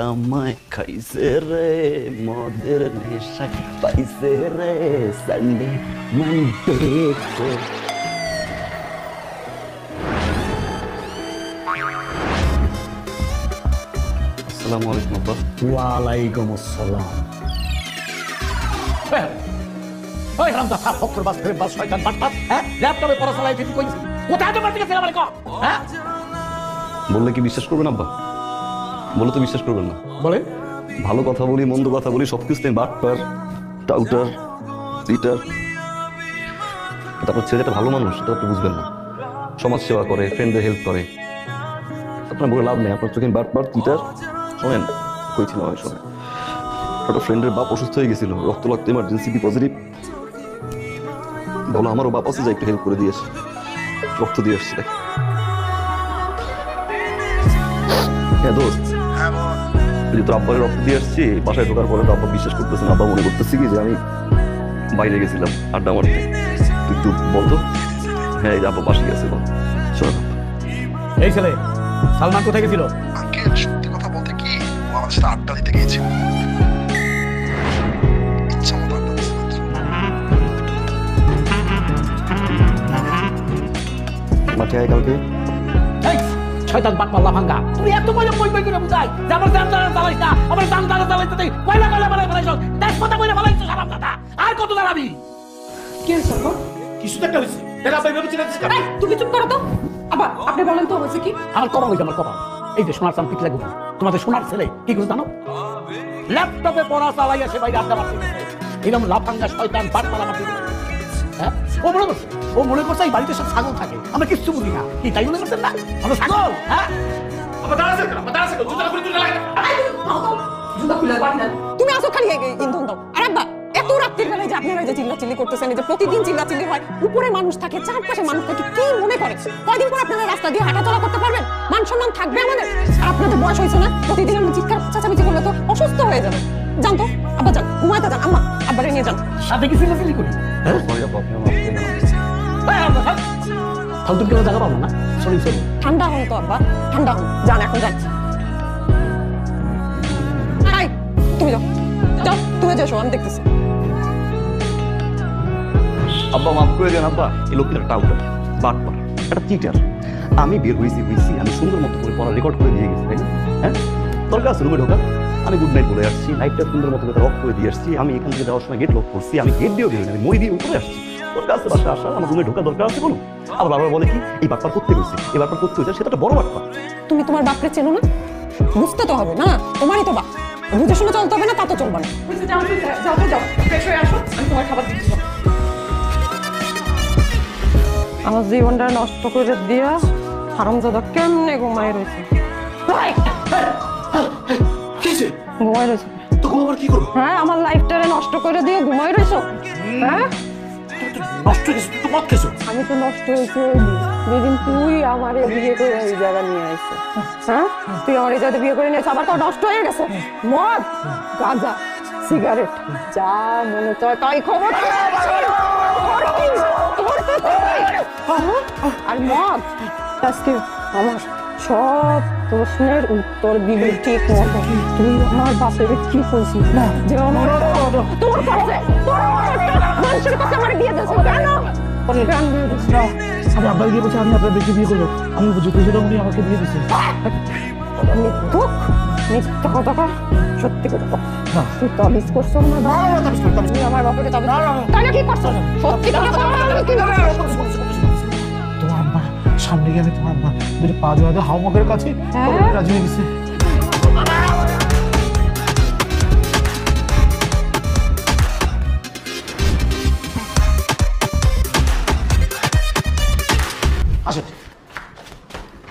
আমায় খাইছে রে মদের নেশা পাইছে রে সানডে মানডে। আসসালামু আলাইকুম আব্বা। ওয়ালাইকুম আসসালাম। ওই রামদা সাপ ফকর বাস ফেরে বাস শয়তান বাটপাত, হ্যাঁ ল্যাপটপে পড়া চালাই তুই কইছিস কোথায় তো মারতে গেছিস আমারে কো? হ্যাঁ বললে কি বিশ্বাস করবেন আব্বা? বলে তো বিশ্বাস করবেন না। বলেন। ভালো কথা বলি মন্দ কথা বলি সবকিছু বাটপার টাউটার চিটার। তারপর ছেলেটা ভালো মানুষ সেটা আপনি বুঝবেন না। সমাজ সেবা করে, ফ্রেন্ডদের হেল্প করে। আপনার বলে লাভ নেই, আপনার চোখে বাটপার চিটার। শোনেন কইছিলাম অনেক সময় একটা ফ্রেন্ডের বাপ অসুস্থ হয়ে গেছিল, রক্ত লাগতো, ইমার্জেন্সি বি পজিটিভ। বলো আমারও বাপ আছে, যা একটু হেল্প করে দিয়েছে, রক্ত দিয়ে আসছে। হ্যাঁ দোস্ত, তোর আব্বাকে রক্ত দিয়ে আসছি, বাসায় ঢোকার পরে তো আব্বা বিশ্বাস করতেছে না। আব্বা মনে করতেছি কি যে আমি বাইরে গেছিলাম আড্ডা মারতে। তুই একটু বলতো। হ্যাঁ এই যে আব্বা পাশে গেছে। বল শোন, এই ছেলে সালমান কোথায় গেছিল? আঙ্কেল সত্যি কথা বলতে কি ও আমার সাথে আড্ডা দিতে গিয়েছিল। ইচ্ছা মতো আড্ডা দিতে। মাঠে আয় কালকে। এই শয়তান বাটপার লাফাঙ্গা, তুমি এত কইলে কই কই করে বুঝাই যে আমার দাম দাঁড়া চালাইছ না, আমার দাম দাঁড়া চালাইতে দেই কয়লা কয়লা বানাই বানাইছ, দেশ কথা কইলে বানাইছ সারাম দাদা। আর কত দাঁড়াবি? কি হয়েছে আপা? কিছু তো একটা হইছে। এটা আপনি ভেবে চিন্তা এই, তুমি চুপ করো তো। আবার আপনি বলেন তো হয়েছে কি? আমার কপাল হইছে, আমার কপাল। এই যে সোনার চাম পিছলা গুলো, তোমাদের সোনার ছেলে কি করে জানো? ল্যাপটপে পড়া চালাইয়া সে বাইরে আড্ডা মারতে গেছে। এরকম লাফাঙ্গা শয়তান বাটপার আমার দিকে। হ্যাঁ ও মনে করছে এই বাড়িতে সব ছাগল থাকে, আমরা কিচ্ছু বুঝি না। কি তাই মনে করছেন না আমরা ছাগল? হ্যাঁ তুমি আসো খালি ইন্ধন দাও। আর আব্বা এত রাত্রির বেলায় যে আপনারা যে চিল্লাচিল্লি করতেছেন, এই যে প্রতিদিন চিল্লাচিল্লি হয়, উপরে মানুষ থাকে, চারপাশে মানুষ থাকে, কি মনে করে কয়দিন পর আপনারা রাস্তা দিয়ে হাঁটাচলা করতে পারবেন? মান সম্মান থাকবে আমাদের? আর আপনাদের বয়স হয়েছে না, প্রতিদিন আমি চিৎকার চেঁচামেচি করলে তো অসুস্থ হয়ে যাবে। যান তো আব্বা, যান ঘুমাইতে যান। আম্মা আব্বারে নিয়ে যান। সাথে কি চিল্লাচিল্লি করি? হ্যাঁ ফালতু কেউ জায়গা পাবো না। সরি সরি, ঠান্ডা হন তো আব্বা, ঠান্ডা হন। যান এখন যান। হাই তুমি যাও, যাও তুমি যাও, আমি দেখতেছি। আব্বা মাফ করে দেন আব্বা, এই লোকটা টাউটার বাটপার একটা চিটার। আমি বের হয়েছি আমি সুন্দর মতো করে পড়া রেকর্ড করে দিয়ে গেছি, তাই না? হ্যাঁ দরকার আছে রুমে ঢোকা, আমি গুড নাইট বলে আসছি, নাইটটা সুন্দর মতো করে লক করে দিয়ে আসছি। আমি এখান থেকে যাওয়ার সময় গেট লক করছি, আমি গেট দিয়েও বেরোই, আমি মই দিয়ে উপরে আসছি। তোর কাছে বাসা আসা আমার রুমে ঢোকা দরকার আছে কোনো? আবার বারবার বলে কি এই বাটপার করতে গেছে, এই বাটপার করতে হয়েছে, সেটা একটা বড় বাটপার। তুমি তোমার বাপকে চেনো না? বুঝতে তো হবে না, তোমারই তো বাপ, বুঝে শুনে চলতে হবে না, তা তো চলবে না। আমার জীবনটা নষ্ট করে দিয়া হারামজাদা কেমনে ঘুমাই রয়েছে। ঘুমাই রয়েছে তো ঘুমাবার কি করবো? হ্যাঁ, আমার লাইফটারে নষ্ট করে দিয়ে ঘুমাই রয়েছো। হ্যাঁ নষ্ট হয়েছে, তুই তো মদ খেয়েছো। আমি তো নষ্ট হয়েছি ওই দিন যেদিন তুই আমারে বিয়ে করে এই জায়গা নিয়ে আসছে। হ্যাঁ তুই আমার এই জায়গায় বিয়ে করে নিয়েছ, আবার তো নষ্ট হয়ে গেছে। মদ, গাঁজা, সিগারেট, যা মনে চায় তাই খবর। আর মদ, আজকে আমার সব প্রশ্নের উত্তর দিবি ঠিক মতো। তুই আমার বাপের কি করছিস না যে আমার তোর কাছে মানুষের কাছে আমার বিয়ে দিয়েছে কেন? আমি আব্বাই গিয়ে বলছি আমি আপনার বেশি বিয়ে করবো। আমি বুঝি খুঁজে উনি আমাকে বিয়ে দিচ্ছে। মিথ্যা কথা কর, সত্যি কথা কর। তুই তাবিজ করছো না? তুমি আমার বাপের তাবিজ তাহলে কি করছো? সত্যি কথা কর। তোমার আব্বা সামনে গিয়ে আমি তোমার আব্বা দুটো পা জোড়া দিয়ে হাওমাগের কাছে রাজি হয়ে গেছে। আসেন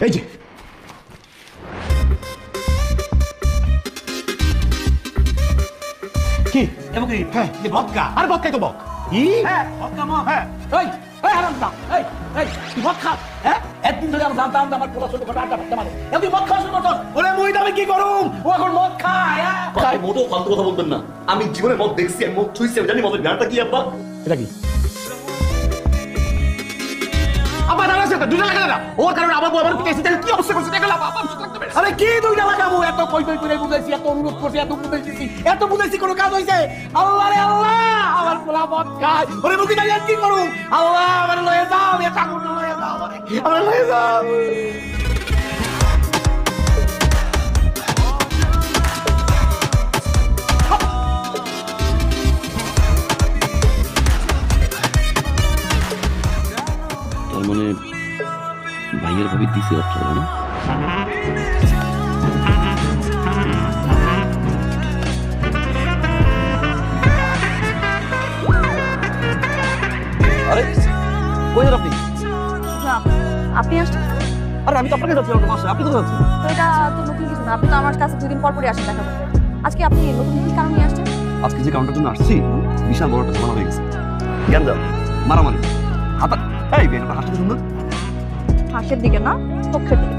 এই যে কি এবং কি? হ্যাঁ বদকা। আর বদকাই তো বক। কি? হ্যাঁ বদকা মা। হ্যাঁ এই এই হারামদা, এই এই তুই মদ খাস? হ্যাঁ একদিন ধরে আমি জানতাম আমার পোলা ছোট করে আড্ডা মারতে পারে, তুই মদ খাওয়া শুরু করছস। ওরে মুই আমি কি করুম? ও এখন মদ খায়। ভাই মোটেও ফালতু কথা বলবেন না। আমি জীবনে মদ দেখছি, আমি মদ ছুঁইছি, আমি জানি মদের গানটা কি। আব্বা এটা কি? আবার দাঁড়াচ্ছে দুজন লাগে না, ওর কারণে আবার বউ আবার পিটাইছে, কি অবস্থা করছে দেখো। আরে কি দুইটা লাগাবো? এত কই কই করে বুঝাইছি, এত অনুরোধ করছি, এত বুঝাইছি, কোনো কাজ হইছে? আল্লাহ রে আল্লাহ, আমার পোলা মদ খায়, ওরে মুখি দাঁড়িয়ে কি করুম? আল্লাহ আমার লয়ে যাও, আমি ঠাকুর লয়ে যাও, আমার লয়ে যাও। তার মানে ভাইয়ের ভাবি দিছে রাত্রে না? আরে কই আপনি? আপনি আসছেন? আরে আমি তো আপনাকে যাচ্ছি আমার বাসায়, আপনি কোথায় যাচ্ছেন? তো এটা তো নতুন কিছু না, আপনি তো আমার কাছে 2 দিন পর পরই আসেন দেখা করতে। আজকে আপনি নতুন কি কারণে আসছেন? আজকে যে কাউন্টার জন্য আসছি বিশাল বড় একটা ঝামেলা হয়ে গেছে। গ্যাঞ্জাম, মারামারি, হাতা, এই বেটা হাসতে সুন্দর হাসের দিকে না, চোখের দিকে।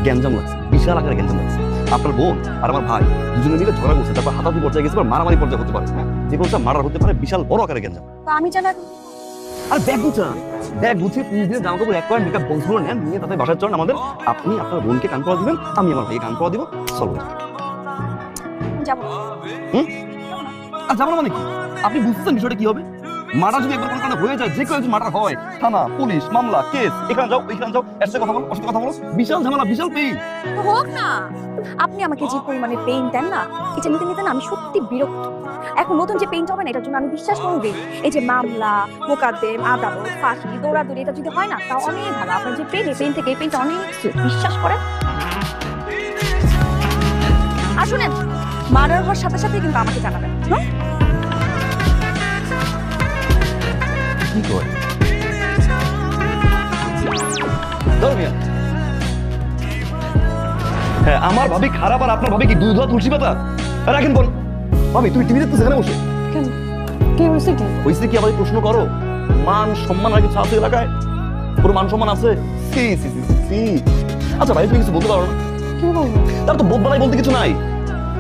গ্যাঞ্জাম লাগছে, বিশাল আকারে গ্যাঞ্জাম লাগছে। আপনার বোন আর আমার ভাই দুজনে মিলে ঝগড়া করছে, তারপর হাতাহাতি পর্যায়ে গেছে, মারামারি পর্যায়ে হতে পারে, যে কোনো মারার হতে পারে, বিশাল বড় আকারে গ্যাঞ্জাম। তো আমি জানা আর ব্যাগ গুছান, ব্যাগ গুছিয়ে পুলিশ দিয়ে জামা কাপড় এক করে মেকআপ বক্সগুলো নেন, নিয়ে তাতে বাসায় চলেন আমাদের। আপনি আপনার বোনকে কান পড়া দিবেন, আমি আমার ভাইকে কান পড়া দিব, চলো। যাব। আর যাবো মানে কি? আপনি বুঝতেছেন বিষয়টা কি হবে? মার্ডার যদি একবার কোনো কারণে হয়ে যায়, যে কেউ যদি মার্ডার হয়, থানা, পুলিশ, মামলা, কেস, এখানে যাও ওইখানে যাও, এর সাথে কথা বলো, ওর সাথে কথা বলো, বিশাল ঝামেলা, বিশাল পেইন। তো হোক না, আপনি আমাকে যে পরিমাণে পেইন দেন না, এটা নিতে নিতে না আমি সত্যি বিরক্ত। এখন নতুন যে পেইন হবে না, এটার জন্য আমি বিশ্বাস করবো এই যে মামলা, মোকদ্দম, আদালত, ফাঁসি, দৌড়াদৌড়ি, এটা যদি হয় না তাও অনেক ভালো। আপনার যে পেইন, এই পেইন থেকে এই পেইনটা অনেক বিশ্বাস করেন। আর শুনেন, মার্ডার হওয়ার সাথে সাথে কিন্তু আমাকে জানাবেন। কি করে? হ্যাঁ, আমার ভাবি খারাপ আর আপনার ভাবি কি দুধ তুলসী পাতা? রাখেন বল। ভাবি তুমি টিভি দেখতেছো এখানে বসে? কেন কি হয়েছে? কি হয়েছে কি? আমাকে প্রশ্ন করো। মান সম্মান আর কিছু আছে এলাকায়? পুরো মান সম্মান আছে? সি সি সি সি। আচ্ছা ভাই, তুমি কিছু বলতে পারো না? কি বলবো? তার তো বোধ বালাই বলতে কিছু নাই।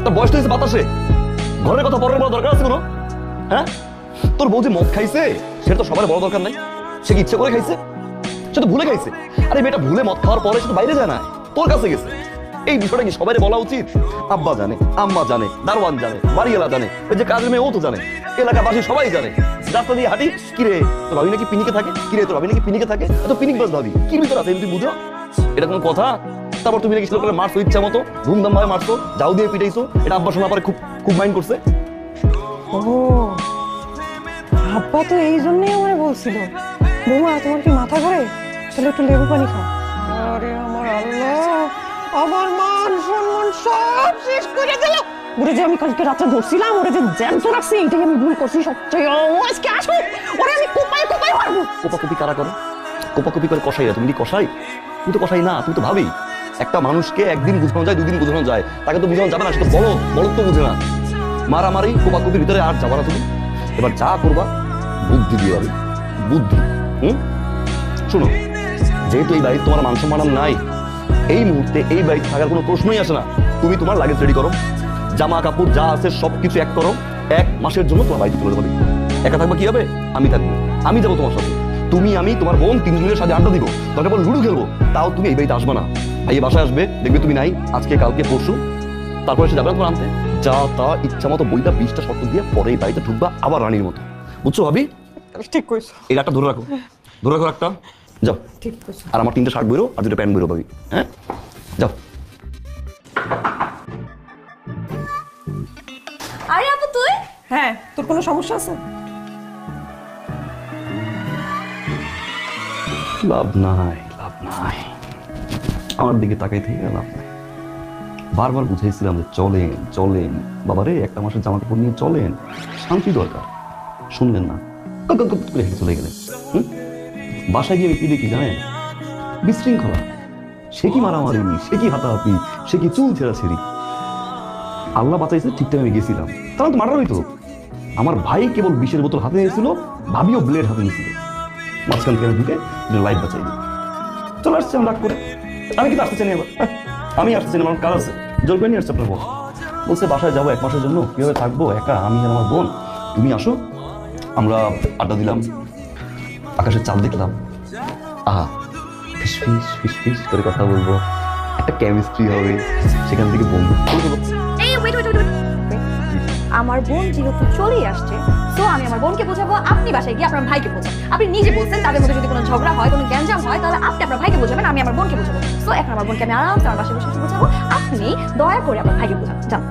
তার বয়স তো হয়েছে বাতাসে। ঘরের কথা পরের বড় দরকার আছে কোনো? হ্যাঁ, তোর বউ যে মদ খাইছে সেটা তো সবার বড় দরকার নাই। সে কি ইচ্ছে করে খাইছে? সে তো ভুলে খাইছে। আরে মেয়েটা ভুলে মদ খাওয়ার পরে সে তো বাইরে যায় না, তোর কাছে গেছে। এই বিষয়টা কি সবাই বলা উচিত? আব্বা জানে, আম্মা জানে, দারোয়ান জানে, বাড়িওয়ালা জানে, ওই যে কাজের মেয়ে ও তো জানে, এলাকাবাসী সবাই জানে। রাস্তা দিয়ে হাঁটি, কিরে তোর ভাবি নাকি পিনিকে থাকে, কিরে তোর ভাবি নাকি পিনিকে থাকে, তো পিনিক বাস ভাবি কি ভিতর আছে তুমি বুঝো? এটা কোনো কথা? তারপর তুমি নাকি ছেলে মারছো ইচ্ছা মতো, ধুমধাম ভাবে মারছো, যাও দিয়ে পিটাইছো, এটা আব্বা শোনা পরে খুব খুব মাইন্ড করছে। ও আব্বা তো এই জন্যই আমায় বলছিল, বৌমা তোমার কি মাথা ঘুরে, তাহলে একটু লেবু পানি খাও। আরে আমার আল্লাহ, আমার মান সম্মান সব শেষ করে দিল। ওরে যে আমি কালকে রাতে ধরছিলাম, ওরে যে জ্যান্ত রাখছি, এটাই আমি ভুল করছি সবচেয়ে। ও আজকে আসুক, ওরে আমি কোপায় কোপায় মারবো। কোপাকুপি কারা করে? কোপাকুপি করে কষাইরা। তুমি কি কষাই? তুমি তো কষাই না, তুমি তো ভাবি। একটা মানুষকে একদিন বুঝানো যায়, 2 দিন বুঝানো যায়, তাকে তো বুঝানো যাবে না, সে তো বলদ, বলদ তো বুঝে না। মারামারি কোপাকুপির ভিতরে আর যাবা না তুমি। এবার যা করবা বুদ্ধি দিয়ে হবে, বুদ্ধি। শোনো, যেহেতু এই বাড়িতে তোমার মান সম্মান নাই, এই মুহূর্তে এই বাড়িতে থাকার কোনো প্রশ্নই আসে না। তুমি তোমার লাগেজ রেডি করো, জামা কাপড় যা আছে সবকিছু এক করো। 1 মাসের জন্য তোমার বাড়িতে চলে যাবে। একা থাকবে কি হবে? আমি থাকবো, আমি যাবো তোমার সাথে। তুমি, আমি, তোমার বোন 3 জনের সাথে আড্ডা দিব, দরকার পড়লে লুডো খেলবো। তাও তুমি এই বাড়িতে আসবে না। এই বাসায় আসবে, দেখবে তুমি নাই আজকে, কালকে, পরশু, তারপরে সে যাবে না তোমার আনতে। যা তা ইচ্ছা মতো বইটা 20টা শর্ত দিয়ে পরে এই বাড়িতে ঢুকবা আবার রানীর মতো। বুঝছো ভাবি? ঠিক কইছো। এই একটা ধরে রাখো, ধরে রাখো একটা। যাও। ঠিক কইছো। আর আমার 3টা শার্ট বইরো আর 2টা প্যান্ট বইরো ভাবি। হ্যাঁ, যাও। আরে আপু তুই? হ্যাঁ, তোর কোনো সমস্যা আছে? লাভ নাই, লাভ নাই, আমার দিকে তাকাই থেকে লাভ নাই। বারবার বুঝাইছিলাম যে চলেন চলেন বাবারে, একটা মাসের জামা কাপড় নিয়ে চলেন, শান্তি দরকার। শুনলেন না, করে হেঁটে চলে গেলেন। বাসায় গিয়ে কি দেখি জানেন? বিশৃঙ্খলা। সে কি মারামারি, সে কি হাতাহাতি, সে কি চুল ছেঁড়াছেড়ি। আল্লাহ বাঁচাইছে, ঠিক টাইমে আমি গেছিলাম, তাহলে তো মার্ডার হইতো। আমার ভাই কেবল বিষের বোতল হাতে নিয়েছিল, ভাবিও ব্লেড হাতে নিয়েছিল। মাঝখান থেকে ঢুকে লাইফ বাঁচাই দিই। চলে আসছে আমি রাগ করে। আমি কিন্তু আসতে চাই না এবার, আমি আসতে চাই না, আমার কাজ আছে। জোর করে নিয়ে আসছে আপনার বস, বলছে বাসায় যাবো 1 মাসের জন্য, কিভাবে থাকবো একা, আমি আর আমার বোন, তুমি আসো। আমরা আড্ডা দিলাম, আকাশের চাঁদ দেখলাম, আহা ফিস ফিস ফিস ফিস করে কথা বলবো, একটা কেমিস্ট্রি হবে, সেখান থেকে বন্ধু। এই ওয়েট ওয়েট ওয়েট, আমার বোন যেহেতু চলেই আসছে, তো আমি আমার বোনকে বোঝাবো, আপনি বাসায় গিয়ে আপনার ভাইকে বোঝান। আপনি নিজে বলছেন তাদের মধ্যে যদি কোনো ঝগড়া হয়, কোনো গ্যাঞ্জাম হয়, তাহলে আপনি আপনার ভাইকে বোঝাবেন, আমি আমার বোনকে বোঝাবো। তো এখন আমার বোনকে আমি আরামসে আমার বাসায় বসে বোঝাবো, আপনি দয়া করে আমার ভাইকে বোঝান। যান।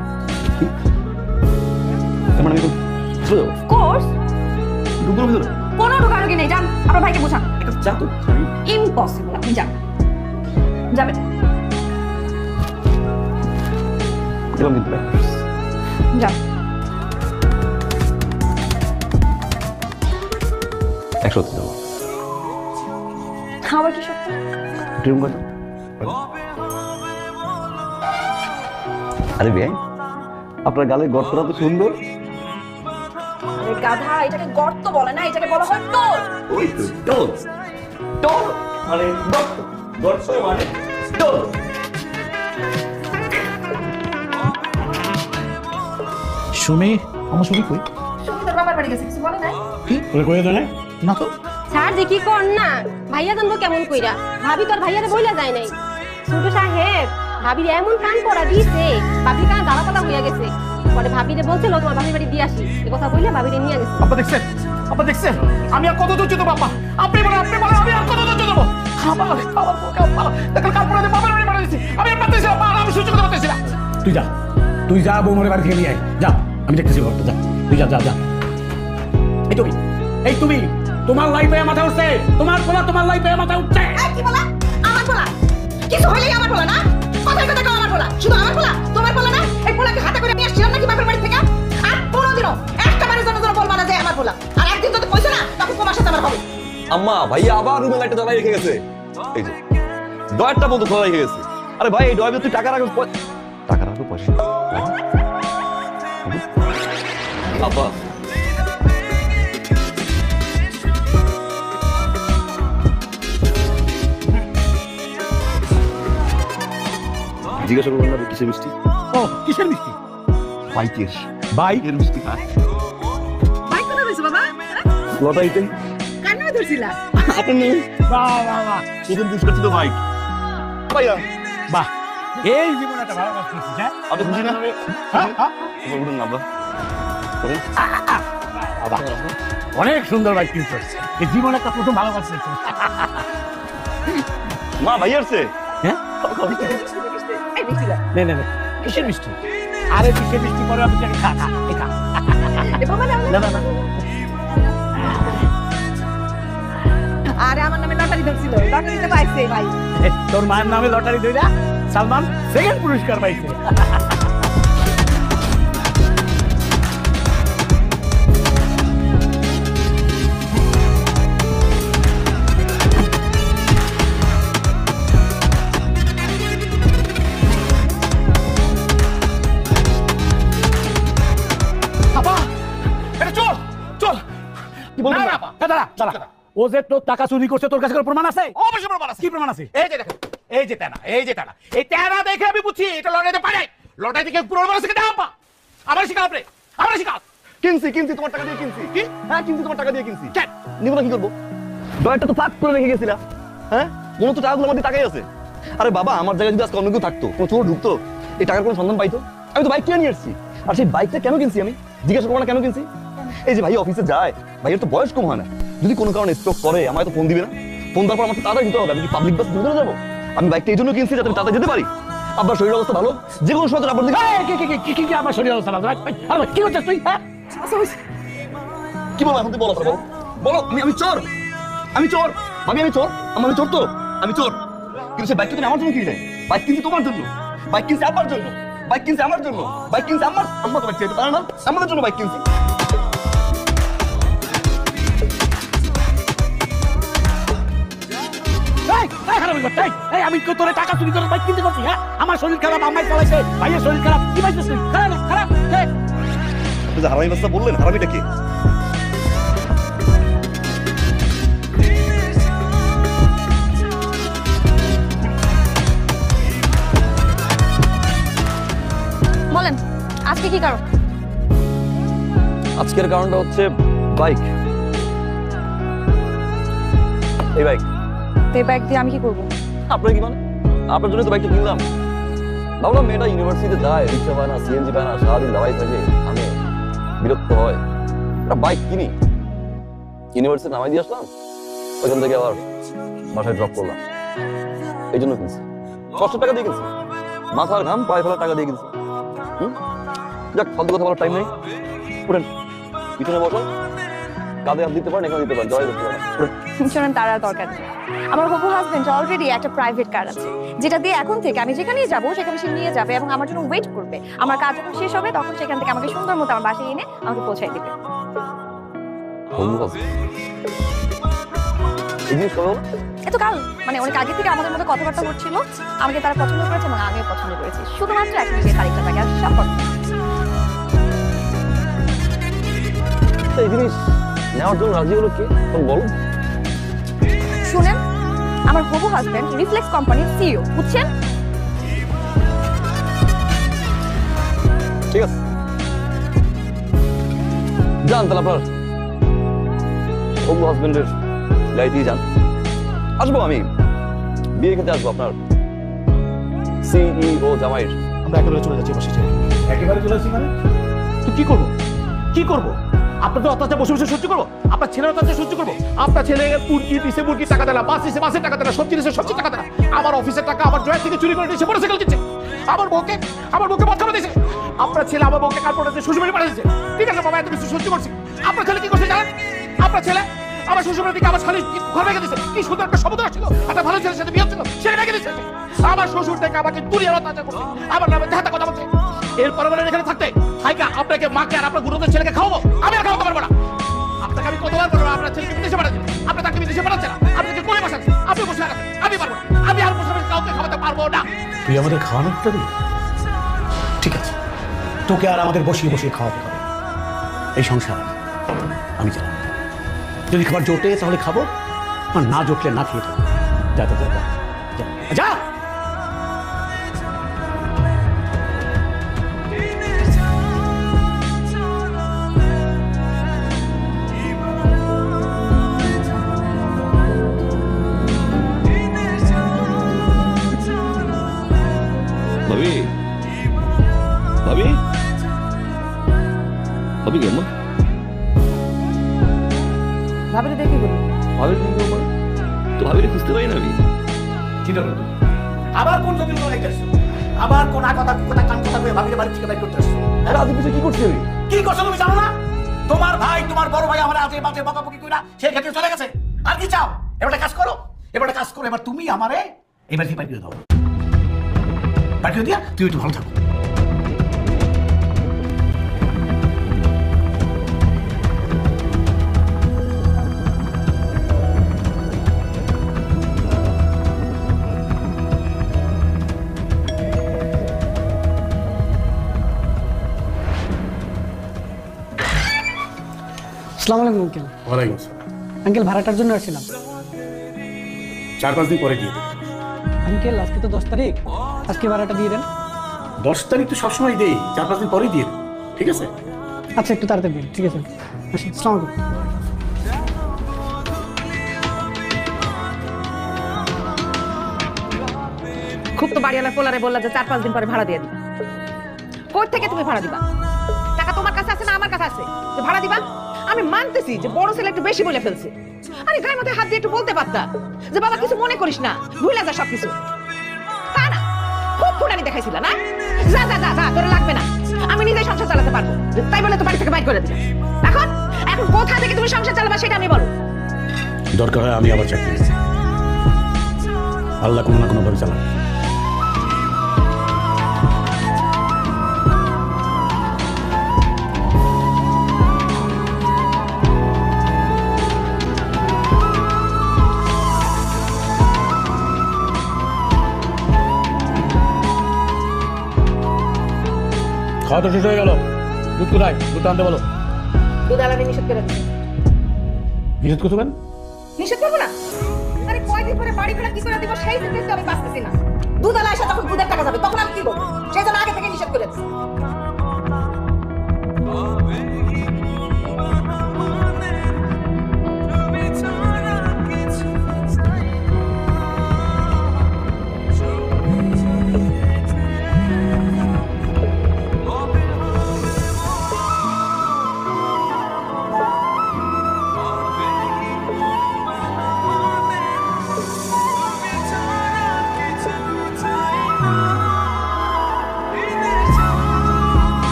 মানে আমি চলে যাবো কোর্স ঢুকবো ভিতরে? কোনো ঢোকাঢুকি নেই, যান আপনার ভাইকে বোঝান। এটা যা তো ইম্পসিবল, আপনি যান, যাবেন। এরকম কিন্তু যান। 100 যাবো। আবার কি সত্য? ট্রেন কত? আরে ভাই, আপনার গালের গর্তটা তো সুন্দর। আরে গাধা, এটাকে গর্ত বলে না, এটাকে বলা হয় টোল। ওই তো টোল। টোল মানে গর্ত, গর্ত মানে টোল। সুমি, আমার সুমি কই? সুমি তোর বাবার বাড়ি গেছে, কিছু বলে নাই? কি ওরে কইয়া দেয় না তো? স্যার যে কি কর না, ভাইয়া জানবো কেমন কইরা? ভাবি তোর ভাইয়ারে বইলা যায় নাই। ছোট সাহেব ভাবির এমন কান করা দিছে, ভাবির কানে দাঁড়া পাতা হইয়া গেছে। পরে ভাবিরে বলছিল তোমার ভাবির বাড়ি দিয়ে আসি, এই কথা বললে ভাবিরে নিয়ে গেছে। আপা দেখছেন, আপা দেখছেন আমি আর কত ধৈর্য দেবো? আপা আপনি বলেন আমি আর কত ধৈর্য দেবো? তুই যা বৌমনের বাড়ি থেকে নিয়ে আয়, যা, আমি দেখতেছি ঘরটা, যা তুই যা যা যা। এই তুমি তোমার লাইফে মাথা উঠছে, তোমার পোলা তোমার লাইফে মাথা উঠছে। কি বলা? আমার বলা? কিছু হইলেই আমার বলা না? কথায় কথা আমার বলা, শুধু আমার বলা, তোমার বলা না? এই বলাকে হাতে করে নিয়ে আসছিলাম নাকি বাপের বাড়ি থেকে? আর কোনোদিনও একটা বারের জন্য বলবা না যে আমার বলা। আর একদিন যদি কইছো না, তখন তোমার সাথে আমার হবে। আম্মা ভাইয়া আবার রুমে লাইটটা জ্বালাই রেখে গেছে। এই যে ডয়ারটা বন্ধ খোলা রেখে গেছে। আরে ভাই, এই ডয়ারে তুই টাকা রাখো, টাকা রাখো পয়সা। আব্বা জিজ্ঞাসা করবেন না কিসের মিষ্টি? ও কিসের মিষ্টি? বাইকের। বাইকের মিষ্টি? ভাই কোথায় হইছে বাবা? লটারিতে কার নামে ধরছিলা? আপনার নেই? বাহ বাহ বাহ প্রথম পুরস্কার ছিল বাইক। ভাইয়া বাহ, এই জীবন একটা ভালো কাজ করছিস। হ্যাঁ আপনি খুশি না? হ্যাঁ, হ্যাঁ। উঠুন না আব্বা, উঠুন। বাবা, অনেক সুন্দর বাইক কিনছিস, এই জীবনে একটা প্রথম ভালো কাজ করছিস। মা ভাই আসছে। হ্যাঁ এই মিষ্টিলা। নে নে নে, কিসের মিষ্টি? আরে কিসের মিষ্টি পরে আমি তোকে খা খা এই খা। এ বাবা নাও না না। না না, আরে আমার নামে লটারি ধরছিল, লটারিতে পাইছে ভাই। তোর মায়ের নামে লটারি ধইরা সালমান সেকেন্ড পুরস্কার পাইছে। আপা, এটা চোর, চোর। কি বলবেন? না, না, আপা, দাঁড়া, দাঁড়া। ও যে তোর টাকা চুরি করছে, তোর কাছে কোনো প্রমাণ আছে? অবশ্যই প্রমাণ আছে। কি প্রমাণ আছে? এই যে দেখেন, এই যে তেনা, এই যে তেনা, এই তেনা দেখে আমি বুঝছি এটা লটারিতে পারে। লটারি থেকে পুরো মানুষ থেকে দাম পা। আমার শিকার আপনি, আমার শিকার। কিনছি কিনছি, তোমার টাকা দিয়ে কিনছি। কি? হ্যাঁ কিনছি, তোমার টাকা দিয়ে কিনছি। কেন? নিব না কি করবো? ডয়ারটা তো ফাঁক করে রেখে গেছিলা। হ্যাঁ মনে তো টাকাগুলো আমাদের টাকাই আছে। আরে বাবা, আমার জায়গায় যদি আজকে অন্য কেউ থাকতো, কোনো চোর ঢুকতো, এই টাকার কোনো সন্ধান পাইতো? আমি তো বাইক কিনে নিয়ে এসেছি। আর সেই বাইকটা কেন কিনছি আমি জিজ্ঞাসা করবো না কেন কিনছি? এই যে ভাই অফিসে যায়, ভাইয়ের তো বয়স কম হয় না, যদি কোনো কারণে স্ট্রোক করে আমায় তো ফোন দিবে না? ফোন দেওয়ার পর আমাকে তাড়াতাড়ি দিতে হবে। আমি কি পাবলিক বাস ধরে যাবো? আমি বাইকটা এই জন্য কিনছি যাতে আমি তাড়াতাড়ি যেতে পারি। আব্বার শরীর অবস্থা ভালো, যে কোনো সময় আপনার দিকে কি আমার শরীর অবস্থা ভালো? আরে কি করছিস তুই? হ্যাঁ কি বলো এখন? তুই বলো, বলো বলো। আমি চোর, আমি চোর ভাবি, আমি চোর। আমি চোর তো, আমি চোর। কিন্তু সে বাইকটা তুমি আমার জন্য কিনলে। বাইক কিনছি তোমার জন্য, বাইক কিনছি আমার জন্য, বাইক কিনছি আমার জন্য, বাইক কিনছি আমার। আম্মা তো বাইক চাইতে পারে না, আমাদের জন্য বাইক কিনছি। আমি তোর টাকা চুরি করে বাইক কিনতে করছি? হ্যাঁ আমার শরীর খারাপ, আমায় চালাইছে, ভাইয়ের শরীর খারাপ, কি পাইছিস তুই? খারাপ খারাপ। আপনি যে হারামি বাচ্চা বললেন, হারামিটা কি? বলেন আজকে কি কারণ? আজকের কারণটা হচ্ছে বাইক। এই বাইক। এই ব্যাগ দিয়ে আমি কি করবো? আপনার কি মানে? আপনার জন্য তো বাইকটা কিনলাম। ভাবলাম মেয়েটা ইউনিভার্সিটিতে যায়, রিক্সা পায় না, সিএনজি পায় না, সারাদিন দাঁড়াই থাকে, আমি বিরক্ত হয়, একটা বাইক কিনি। ইউনিভার্সিটি নামাই দিয়ে আসলাম, ওইখান থেকে আবার বাসায় ড্রপ করলাম, এই জন্য কিনছি। 600 টাকা দিয়ে কিনছি, মাথার ঘাম পায়ে ফেলার টাকা দিয়ে কিনছি। যাক, ফালতু কথা বলার টাইম নেই, উঠেন পিছনে বসেন, কাঁধে হাত দিতে পারেন, এখানে দিতে পারেন, জয় করতে পারেন। শোনেন, তার আর দরকার নেই। আমার হবু হাজবেন্ড অলরেডি একটা প্রাইভেট কার আছে, যেটা দিয়ে এখন থেকে আমি যেখানেই যাবো সেখানে সে নিয়ে যাবে এবং আমার জন্য ওয়েট করবে। আমার কাজ যখন শেষ হবে তখন সেখান থেকে আমাকে সুন্দর মতো আমার বাসায় এনে আমাকে পৌঁছায় দিবে। এত কাল মানে অনেক আগে থেকে আমাদের মধ্যে কথাবার্তা হচ্ছিল, আমাকে তারা পছন্দ করেছে এবং আমিও পছন্দ করেছি, শুধুমাত্র এখন যে তারিখটা থাকে আর সব এই জিনিস নেওয়ার জন্য রাজি হলো কে বলো? শুনেন, আমার হবু হাজবেন্ড রিফ্লেক্স কোম্পানির সিইও, বুঝছেন? ঠিক আছে, যান তাহলে আপনার হবু হাজবেন্ডের গাড়িতেই যান। আসবো আমি, বিয়ে খেতে আসবো আপনার সিইও জামাইয়ের। আমরা একেবারে চলে যাচ্ছি বসে। একেবারে চলে যাচ্ছি মানে তো কি করবো? কি করবো? আপনাদের অত্যাচার বসে বসে সহ্য করবো? আপনার ছেলের অত্যাচার সহ্য করবো? আপনার ছেলে মুরগি দিছে, মুরগির টাকা দিলাম, মাছ দিছে, মাছের টাকা দিলাম, সবজি দিছে, সবজির টাকা দিলাম, আমার অফিসের টাকা আমার ড্রয়ার থেকে চুরি করে নিয়েছে, মোটরসাইকেল দিচ্ছে, আমার বউকে মদ খাওয়া দিয়েছে। আপনার ছেলে আমার বউকে কাল পড়াতে শ্বশুরবাড়ি পাঠিয়েছে। ঠিক আছে বাবা, এত কিছু সহ্য করছি। আপনার ছেলে কি করছে জানেন? আপনার ছেলে আমার শ্বশুরবাড়ি থেকে আমার শালি ঘর ভেঙে দিচ্ছে। কি সুন্দর একটা শব্দ ছিল, একটা ভালো ছেলের সাথে বিয়ে হচ্ছিল, সেটা ভেঙে দিচ্ছে। আমার শ্বশুর থেকে আমাকে দুনিয়ার অত্যাচার করছে, আমার নামে যাহাতে কথা বলছে। এরপরে বলেন এখানে থাকতে হাইকা আপনাকে মাকে আর আপনার গুরুদের ছেলেকে খাওয়াবো? আমি আর খাওয়াতে পারবো না। আপনাকে আমি কতবার বলবো আপনার ছেলেকে বিদেশে পাঠাচ্ছেন, আপনি তাকে বিদেশে পাঠাচ্ছেন না, আপনাকে কোলে বসাচ্ছেন, আপনি বসে আছেন, আমি পারবো না, আমি আর বসে কাউকে খাওয়াতে পারবো না। তুই আমাদের খাওয়ানোটা দিবি? ঠিক আছে, তোকে আর আমাদের বসিয়ে বসিয়ে খাওয়াতে হবে। এই সংসার আমি চালাবো। যদি খাবার জোটে তাহলে খাবো, আর না জোটলে না খেয়ে থাকবো। যা যা যা যা। ভাবি ভাবি ভাবি কেমন? ভাবিরে দেখি বলি ভাবির কি কেমন? তো ভাবিরে খুঁজতে পারি না আমি। কি দরকার? আবার কোন জটিল লড়াই করছো? আবার কোন কথা কান কথা করে ভাবিরে বাড়ি থেকে বাইর করতে আসছো? আরে আজ কিছু কি করছি আমি? কি করছো তুমি জানো না? তোমার ভাই তোমার বড় ভাই আমার আজে বাজে বকাবকি কইরা সেই ক্ষেত্রে চলে গেছে। আর কি চাও? এবারে কাজ করো, এবার তুমি আমারে এবার কি পাঠিয়ে দাও। পাঠিয়ে দিয়া তুই একটু ভালো থাকো। আসসালামু আলাইকুম আঙ্কেল। ওয়ালাইকুম আসসালাম। আঙ্কেল ভাড়াটার জন্য আসছিলাম। 4-5 দিন পরে দিয়ে দেবো। আঙ্কেল আজকে তো 10 তারিখ, আজকে ভাড়াটা দিয়ে দেন। 10 তারিখ তো সবসময় দেই, 4-5 দিন পরেই দিয়ে দেবো, ঠিক আছে? আচ্ছা একটু তাড়াতাড়ি দিন, ঠিক আছে। আসি, আসসালামু আলাইকুম। খুব তো বাড়িওয়ালা পোলারে বললা যে 4-5 দিন পরে ভাড়া দিয়ে দিবা। কোথা থেকে তুমি ভাড়া দিবা? টাকা তোমার কাছে আছে না আমার কাছে আছে যে ভাড়া দিবা? আমি মানতেছি যে বড় ছেলে একটু বেশি বলে ফেলছে। আরে গায়ের মধ্যে হাত দিয়ে একটু বলতে পারতা যে বাবা কিছু মনে করিস না, ভুলে যা সবকিছু। তা না, খুব ফুটানি দেখাইছিল না? যা যা যা যা, তোর লাগবে না, আমি নিজেই সংসার চালাতে পারবো। তাই বলে তো বাড়ি থেকে বাইর করে দিবে। এখন এখন কোথা থেকে তুমি সংসার চালাবা সেটা আমি বলো। দরকার হয় আমি আবার চাকরি করব। আল্লাহ কোনো না কোনো ভাবে চালাবে। খাওয়া তো শেষ হয়ে গেল, দুধ কোথায়? দুধ আনতে বলো। দুধ আলাদা নিষেধ করে দিচ্ছে। নিষেধ করতে পারেন? নিষেধ করবো না? আরে কয়দিন পরে বাড়ি ভাড়া কি করে দিব সেই চিন্তায় তো আমি বাঁচতেছি না। দুধ আলা এসে যখন দুধের টাকা যাবে তখন আমি কি করবো? সেই জন্য আগে থেকে নিষেধ করে দিচ্ছি।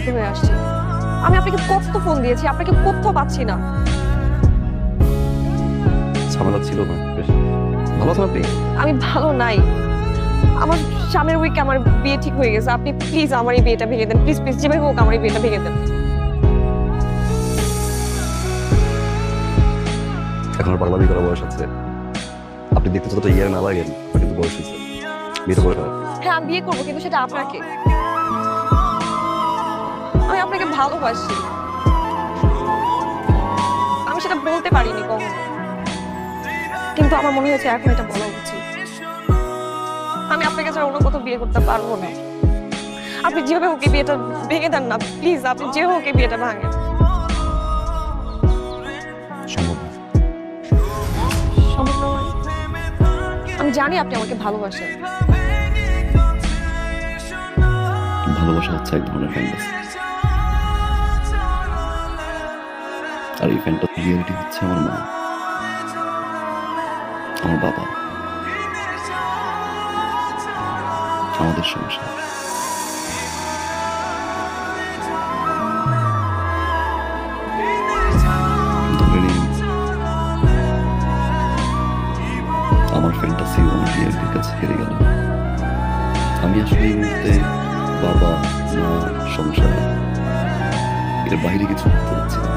বাধ্য হয়ে আসছি। আমি আপনাকে কত ফোন দিয়েছি, আপনাকে কোথাও পাচ্ছি না। ঝামেলা ছিল না, বেশ ভালো আছেন আপনি? আমি ভালো নাই। আমার সামনের উইকে আমার বিয়ে ঠিক হয়ে গেছে। আপনি প্লিজ আমার এই বিয়েটা ভেঙে দেন, প্লিজ প্লিজ, যেভাবে হোক আমার এই বিয়েটা ভেঙে দেন। এখন আর পাগলামি করার বয়স আছে? আপনি দেখতে যতটা ইয়ার না লাগেন, আপনার কিন্তু বয়স হয়েছে, বিয়েটা করে ফেলেন। হ্যাঁ আমি বিয়ে করবো, কিন্তু সেটা আপনাকে। আমি আপনাকে ভালোবাসি, আমি সেটা বলতে পারিনি কখনো, কিন্তু আমার মনে হয়েছে এখন এটা বলা উচিত। আমি আপনাকে ছাড়া অন্য কোথাও বিয়ে করতে পারবো না। আপনি যেভাবে হোক এই বিয়েটা ভেঙে দেন না প্লিজ, আপনি যে হোক এই বিয়েটা ভাঙেন। সম্ভব না। সম্ভব নয়? আমি জানি আপনি আমাকে ভালোবাসেন। ভালোবাসা হচ্ছে এক ধরনের ফ্যান্টাসি, আর এই ফ্যান্টাসি রিয়েলিটি হচ্ছে আমার মা, আমার বাবা, আমাদের সংসার। ধরে নিন আমার ফ্যান্টাসি আমার রিয়েলিটির কাছে হেরে গেল। আমি আসলে এই মুহূর্তে বাবা, মা, সংসার এর বাইরে কিছু করতে পারছি না।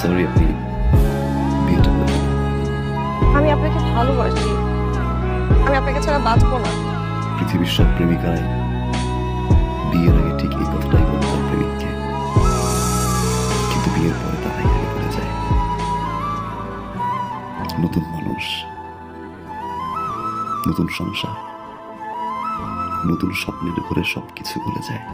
সরি, আপনি বিয়েটা করবেন? আমি আপনাকে ভালোবাসি, আমি আপনাকে ছাড়া বাঁচবো না। পৃথিবীর সব প্রেমিকাই বিয়ের আগে ঠিক এই কথাটাই বলে তার প্রেমিককে, কিন্তু বিয়ের পরে তারাই আগে ভুলে যায়। নতুন মানুষ, নতুন সংসার, নতুন স্বপ্নের ঘরে সবকিছু ভুলে যায়।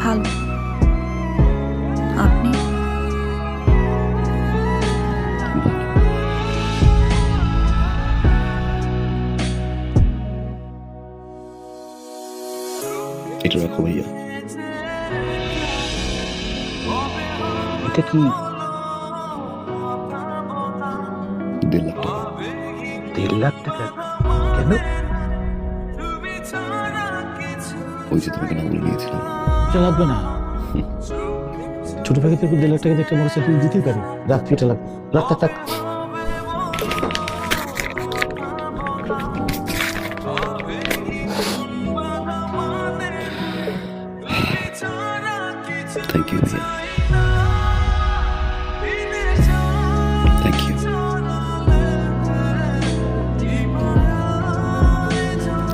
ভালো। আপনি? এটা রাখো ভাইয়া। এটা কি? 1.5 লাখ টাকা। 1.5 লাখ টাকা? কেন? ওই যে তোমাকে না বলে নিয়েছিলাম। এটা লাগবে না। ছোট ভাইকে তো 1.5 লাখ টাকা দিয়ে একটা মোটরসাইকেল দিতেই পারি। রাখ, এটা লাগবে। রাখ থাক থাক। থ্যাংক ইউ ভাইয়া, থ্যাংক ইউ।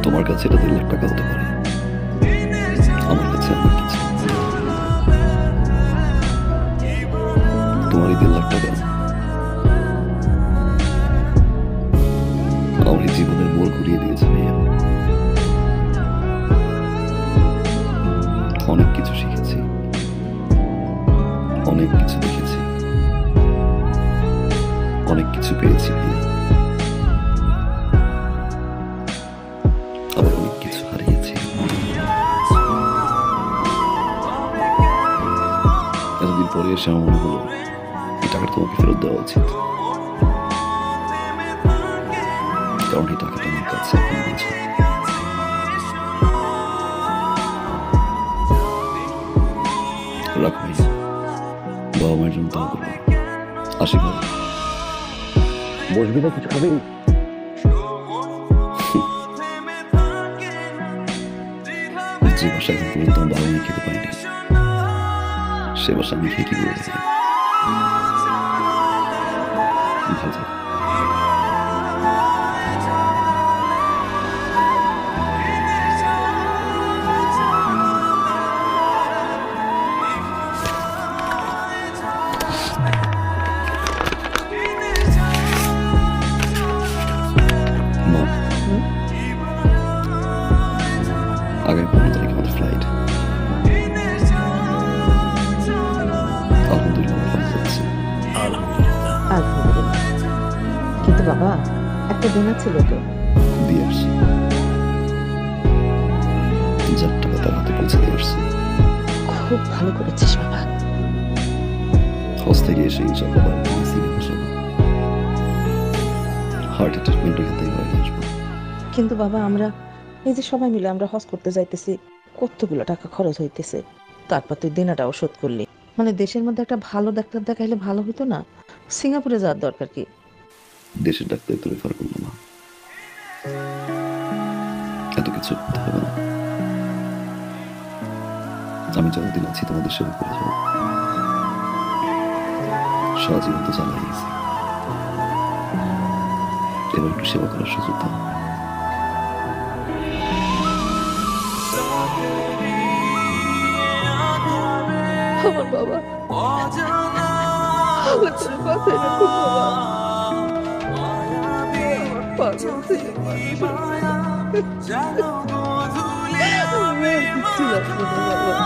তোমার কাছে এটা 1.5 লাখ টাকা হতে পারে, আমার কাছে অনেক কিছু। তোমার এই 1.5 লাখ টাকা আমার এই জীবনের মোড় ঘুরিয়ে দিয়েছে ভাইয়া। অনেক কিছু শিখেছি, অনেক কিছু দেখেছি, অনেক কিছু পেয়েছি ভাইয়া, আবার অনেক কিছু হারিয়েছি। এতদিন পর পরে এসে আমার মনে হলো এই টাকাটা তোমাকে ফেরত দেওয়া উচিত, কারণ এই টাকাটা আমার কাছে এখন রয়েছে। রাখো ভাইয়া, বাবা মায়ের জন্য দোয়া করবো। আসি ভাই। বসবি না, কিছু খাবি? যে বাসা এখন পর্যন্ত আমার বাবা মা খেতে পারিনি, সে বাসা আমি খেয়ে কি করে দেখি। ভালো থাকো। মা, আগামী 15 তারিখে আমাদের ফ্লাইট। আলহামদুলিল্লাহ ভালো যাচ্ছে। আলহামদুলিল্লাহ। কিন্তু বাবা, একটা দিন ছিল তো, দিয়ে আসছি, যার টাকা তার হাতে পৌঁছে দিয়ে আসছি। খুব ভালো করেছিস বাবা। হজ থেকে এসে ইনশাল্লাহ সিনেমা যাবো, হার্টের ট্রিটমেন্ট এখান থেকে হয়ে আসবো। কিন্তু বাবা, আমরা এই যে সবাই মিলে আমরা হজ করতে যাইতেছি, কতগুলো টাকা খরচ হইতেছে, তারপর তুই দেনাটাও শোধ করলি। মানে দেশের মধ্যে একটা ভালো ডাক্তার দেখাইলে ভালো হতো না? সিঙ্গাপুরে যাওয়ার দরকার কি? দেশের ডাক্তার তো রেফার করলো না, এত কিছু করতে হবে না। আমি যতদিন আছি তোমাদের সেবা করে যাবো, সারা জীবন তো চালাই গেছি, এবার একটু সেবা করার সুযোগ দাও। আমার বাবা, আমার তোর কথাই রাখো বাবা। আমার পাগল ছেলে মানুষ। আমি আর কিচ্ছু লাগবে না বাবা।